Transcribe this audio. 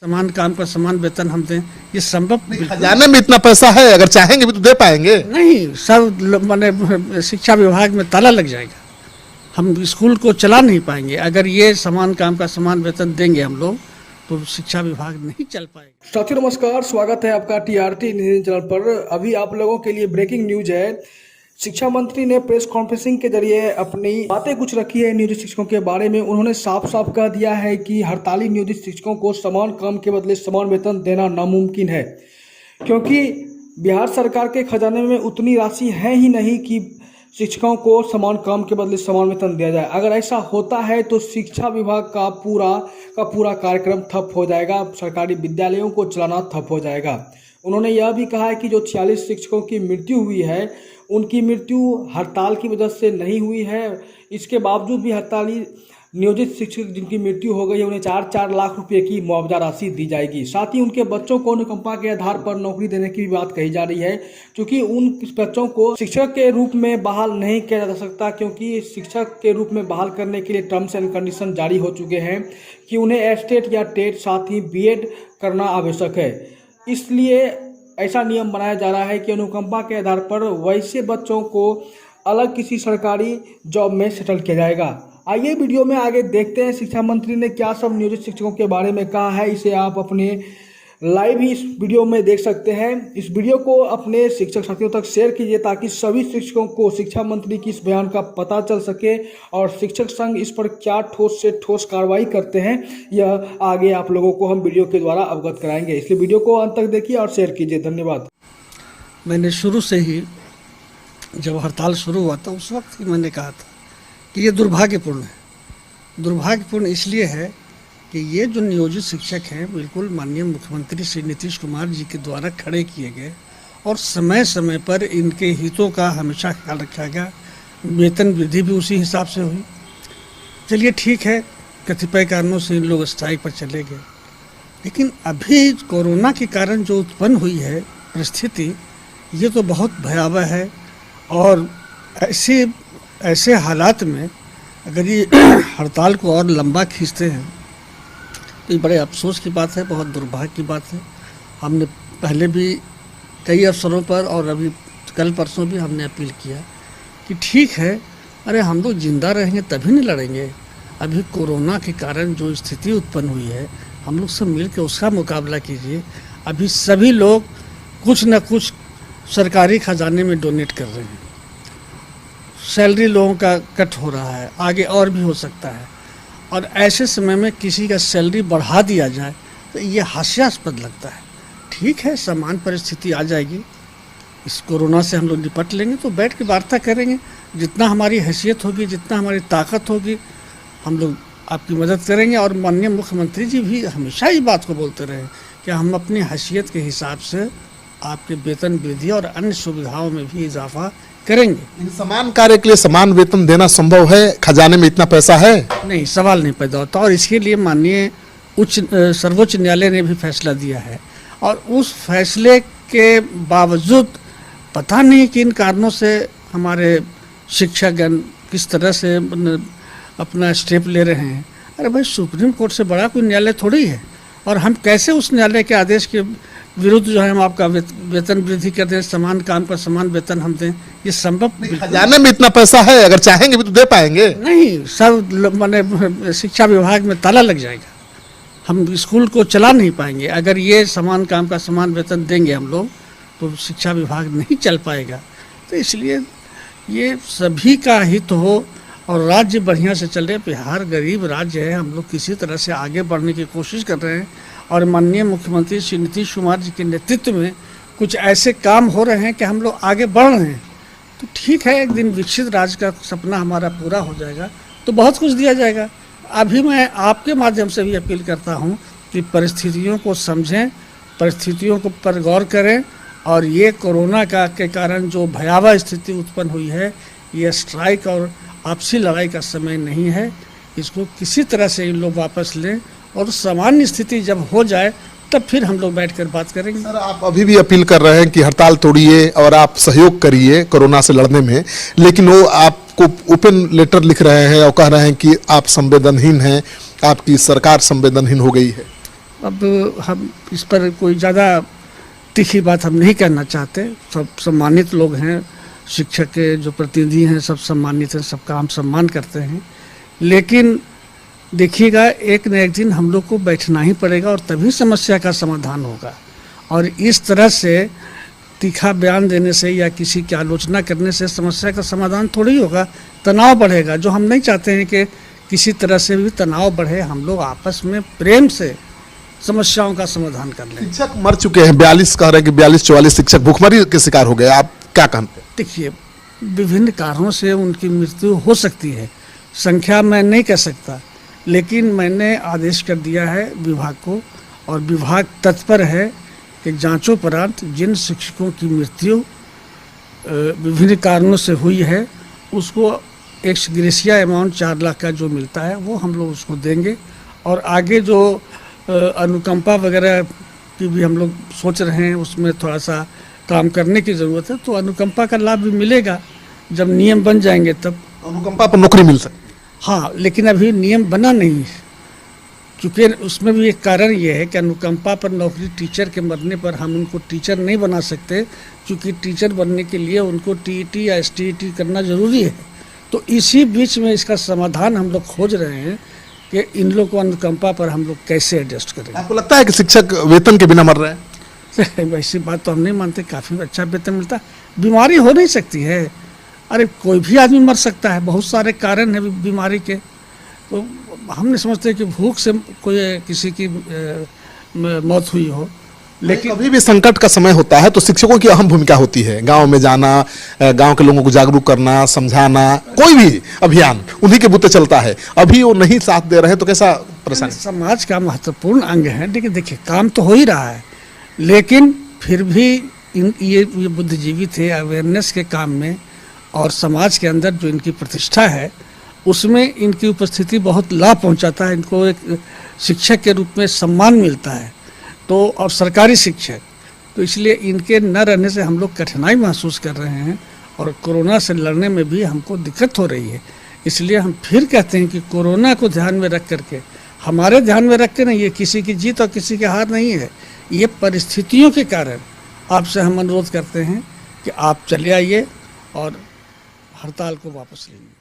समान काम का समान वेतन हम दें, ये संभव खजाने में इतना पैसा है, अगर चाहेंगे भी तो दे पाएंगे। नहीं। सब माने शिक्षा विभाग में ताला लग जाएगा, हम स्कूल को चला नहीं पाएंगे। अगर ये समान काम का समान वेतन देंगे हम लोग तो शिक्षा विभाग नहीं चल पाएगा। साथियों नमस्कार, स्वागत है आपका टीआरटी न्यूज़ चैनल पर। अभी आप लोगों के लिए ब्रेकिंग न्यूज है। शिक्षा मंत्री ने प्रेस कॉन्फ्रेंसिंग के जरिए अपनी बातें कुछ रखी है नियोजित शिक्षकों के बारे में। उन्होंने साफ साफ कह दिया है कि हड़ताली नियोजित शिक्षकों को समान काम के बदले समान वेतन देना नामुमकिन है, क्योंकि बिहार सरकार के खजाने में उतनी राशि है ही नहीं कि शिक्षकों को समान काम के बदले समान वेतन दिया जाए। अगर ऐसा होता है तो शिक्षा विभाग का पूरा कार्यक्रम ठप हो जाएगा, सरकारी विद्यालयों को चलाना ठप हो जाएगा। उन्होंने यह भी कहा है कि जो 46 शिक्षकों की मृत्यु हुई है, उनकी मृत्यु हड़ताल की वजह से नहीं हुई है। इसके बावजूद भी हड़ताली नियोजित शिक्षक जिनकी मृत्यु हो गई है, उन्हें 4-4 लाख रुपए की मुआवजा राशि दी जाएगी। साथ ही उनके बच्चों को अनुकंपा के आधार पर नौकरी देने की भी बात कही जा रही है, क्योंकि उन बच्चों को शिक्षक के रूप में बहाल नहीं किया जा सकता, क्योंकि शिक्षक के रूप में बहाल करने के लिए टर्म्स एंड कंडीशन जारी हो चुके हैं कि उन्हें एस्टेट या टेट साथ ही बीएड करना आवश्यक है। इसलिए ऐसा नियम बनाया जा रहा है कि अनुकंपा के आधार पर वैसे बच्चों को अलग किसी सरकारी जॉब में सेटल किया जाएगा। आइए वीडियो में आगे देखते हैं शिक्षा मंत्री ने क्या सब नियोजित शिक्षकों के बारे में कहा है। इसे आप अपने लाइव ही इस वीडियो में देख सकते हैं। इस वीडियो को अपने शिक्षक साथियों तक शेयर कीजिए ताकि सभी शिक्षकों को शिक्षा मंत्री की इस बयान का पता चल सके और शिक्षक संघ इस पर क्या ठोस से ठोस कार्रवाई करते हैं, यह आगे आप लोगों को हम वीडियो के द्वारा अवगत कराएंगे। इसलिए वीडियो को अंत तक देखिए और शेयर कीजिए। धन्यवाद। मैंने शुरू से ही जब हड़ताल शुरू हुआ था उस वक्त ही मैंने कहा था कि ये दुर्भाग्यपूर्ण है। दुर्भाग्यपूर्ण इसलिए है कि ये जो नियोजित शिक्षक हैं बिल्कुल माननीय मुख्यमंत्री श्री नीतीश कुमार जी के द्वारा खड़े किए गए और समय समय पर इनके हितों का हमेशा ख्याल रखा गया। वेतन वृद्धि भी उसी हिसाब से हुई। चलिए ठीक है, कतिपय कारणों से इन लोग स्ट्राइक पर चले गए, लेकिन अभी कोरोना के कारण जो उत्पन्न हुई है परिस्थिति, ये तो बहुत भयावह है। और ऐसे हालात में अगर ये हड़ताल को और लंबा खींचते हैं तो ये बड़े अफसोस की बात है, बहुत दुर्भाग्य की बात है। हमने पहले भी कई अवसरों पर और अभी कल परसों भी हमने अपील किया कि ठीक है, अरे हम लोग जिंदा रहेंगे तभी नहीं लड़ेंगे। अभी कोरोना के कारण जो स्थिति उत्पन्न हुई है, हम लोग सब मिल के उसका मुकाबला कीजिए। अभी सभी लोग कुछ न कुछ सरकारी खजाने में डोनेट कर रहे हैं, सैलरी लोगों का कट हो रहा है, आगे और भी हो सकता है। और ऐसे समय में किसी का सैलरी बढ़ा दिया जाए तो ये हास्यास्पद लगता है। ठीक है, समान परिस्थिति आ जाएगी, इस कोरोना से हम लोग निपट लेंगे, तो बैठ के वार्ता करेंगे। जितना हमारी हैसियत होगी, जितना हमारी ताकत होगी, हम लोग आपकी मदद करेंगे। और माननीय मुख्यमंत्री जी भी हमेशा इस बात को बोलते रहे कि हम अपनी हैसियत के हिसाब से आपके वेतन वृद्धि और अन्य सुविधाओं में भी इजाफा करेंगे। इन समान कार्य के लिए समान वेतन देना संभव है? खजाने में इतना पैसा है? नहीं, सवाल नहीं पैदा होता। और इसके लिए माननीय सर्वोच्च न्यायालय ने भी फैसला दिया है, और उस फैसले के बावजूद पता नहीं किन कारणों से हमारे शिक्षकगण किस तरह से अपना स्टेप ले रहे हैं। अरे भाई, सुप्रीम कोर्ट से बड़ा कोई न्यायालय थोड़ी है, और हम कैसे उस न्यायालय के आदेश के विरुद्ध जो है हम आपका वेतन वृद्धि कर दें, समान काम का समान वेतन हम दें, ये संभव? खजाने में इतना पैसा है, अगर चाहेंगे भी तो दे पाएंगे। नहीं। सब माने शिक्षा विभाग में ताला लग जाएगा, हम स्कूल को चला नहीं पाएंगे। अगर ये समान काम का समान वेतन देंगे हम लोग तो शिक्षा विभाग नहीं चल पाएगा। तो इसलिए ये सभी का हित हो और राज्य बढ़िया से चले। बिहार गरीब राज्य है, हम लोग किसी तरह से आगे बढ़ने की कोशिश कर रहे हैं, और माननीय मुख्यमंत्री श्री नीतीश कुमार जी के नेतृत्व में कुछ ऐसे काम हो रहे हैं कि हम लोग आगे बढ़ रहे हैं। तो ठीक है, एक दिन विकसित राज्य का सपना हमारा पूरा हो जाएगा तो बहुत कुछ दिया जाएगा। अभी मैं आपके माध्यम से भी अपील करता हूँ कि परिस्थितियों को समझें, परिस्थितियों को पर गौर करें, और ये कोरोना के कारण जो भयावह स्थिति उत्पन्न हुई है, ये स्ट्राइक और आपसी लड़ाई का समय नहीं है। इसको किसी तरह से इन लोग वापस लें, और सामान्य स्थिति जब हो जाए तब फिर हम लोग बैठकर बात करेंगे। सर, आप अभी भी अपील कर रहे हैं कि हड़ताल तोड़िए और आप सहयोग करिए कोरोना से लड़ने में, लेकिन वो आपको ओपन लेटर लिख रहे हैं और कह रहे हैं कि आप संवेदनहीन हैं, आपकी सरकार संवेदनहीन हो गई है। अब हम इस पर कोई ज़्यादा तीखी बात हम नहीं कहना चाहते। सब सम्मानित लोग हैं, शिक्षक के जो प्रतिनिधि हैं सब सम्मानित हैं, सबका हम सम्मान करते हैं। लेकिन देखिएगा, एक न एक दिन हम लोग को बैठना ही पड़ेगा और तभी समस्या का समाधान होगा। और इस तरह से तीखा बयान देने से या किसी की आलोचना करने से समस्या का समाधान थोड़ी होगा, तनाव बढ़ेगा, जो हम नहीं चाहते हैं कि किसी तरह से भी तनाव बढ़े। हम लोग आपस में प्रेम से समस्याओं का समाधान कर लें। शिक्षक मर चुके हैं, 42 कह रहे हैं कि 42-44 शिक्षक भूखमरी के शिकार हो गए, आप क्या कहते हैं? देखिए, विभिन्न कारणों से उनकी मृत्यु हो सकती है, संख्या मैं नहीं कह सकता, लेकिन मैंने आदेश कर दिया है विभाग को, और विभाग तत्पर है कि जांचोपरांत जिन शिक्षकों की मृत्यु विभिन्न कारणों से हुई है उसको एक्स ग्रेशिया अमाउंट 4 लाख का जो मिलता है वो हम लोग उसको देंगे। और आगे जो अनुकंपा वगैरह की भी हम लोग सोच रहे हैं, उसमें थोड़ा सा काम करने की ज़रूरत है, तो अनुकंपा का लाभ भी मिलेगा जब नियम बन जाएंगे तब। अनुकंपा पर नौकरी मिल सकती है? हाँ, लेकिन अभी नियम बना नहीं है, क्योंकि उसमें भी एक कारण ये है कि अनुकंपा पर नौकरी टीचर के मरने पर हम उनको टीचर नहीं बना सकते, क्योंकि टीचर बनने के लिए उनको टीईटी या एसटीईटी करना ज़रूरी है। तो इसी बीच में इसका समाधान हम लोग खोज रहे हैं कि इन लोग को अनुकंपा पर हम लोग कैसे एडजस्ट करें। आपको लगता है कि शिक्षक वेतन के बिना मर रहे हैं? वैसी बात तो हम नहीं मानते, काफ़ी अच्छा वेतन मिलता है। बीमारी हो नहीं सकती है, अरे कोई भी आदमी मर सकता है, बहुत सारे कारण हैं बीमारी के। तो हम नहीं समझते कि भूख से कोई किसी की मौत हुई हो, लेकिन कभी भी संकट का समय होता है तो शिक्षकों की अहम भूमिका होती है। गांव में जाना, गांव के लोगों को जागरूक करना, समझाना, कोई भी अभियान उन्हीं के बुते चलता है। अभी वो नहीं साथ दे रहे हैं तो कैसा परेशानी? समाज का महत्वपूर्ण अंग है, लेकिन देखिए काम तो हो ही रहा है, लेकिन फिर भी ये बुद्धिजीवी थे अवेयरनेस के काम में, और समाज के अंदर जो इनकी प्रतिष्ठा है उसमें इनकी उपस्थिति बहुत लाभ पहुंचाता है। इनको एक शिक्षक के रूप में सम्मान मिलता है, तो और सरकारी शिक्षक, तो इसलिए इनके न रहने से हम लोग कठिनाई महसूस कर रहे हैं और कोरोना से लड़ने में भी हमको दिक्कत हो रही है। इसलिए हम फिर कहते हैं कि कोरोना को ध्यान में रख करके, हमारे ध्यान में रख के नहीं, ये किसी की जीत और किसी के हार नहीं है, ये परिस्थितियों के कारण आपसे हम अनुरोध करते हैं कि आप चले आइए और हड़ताल को वापस लीजिए।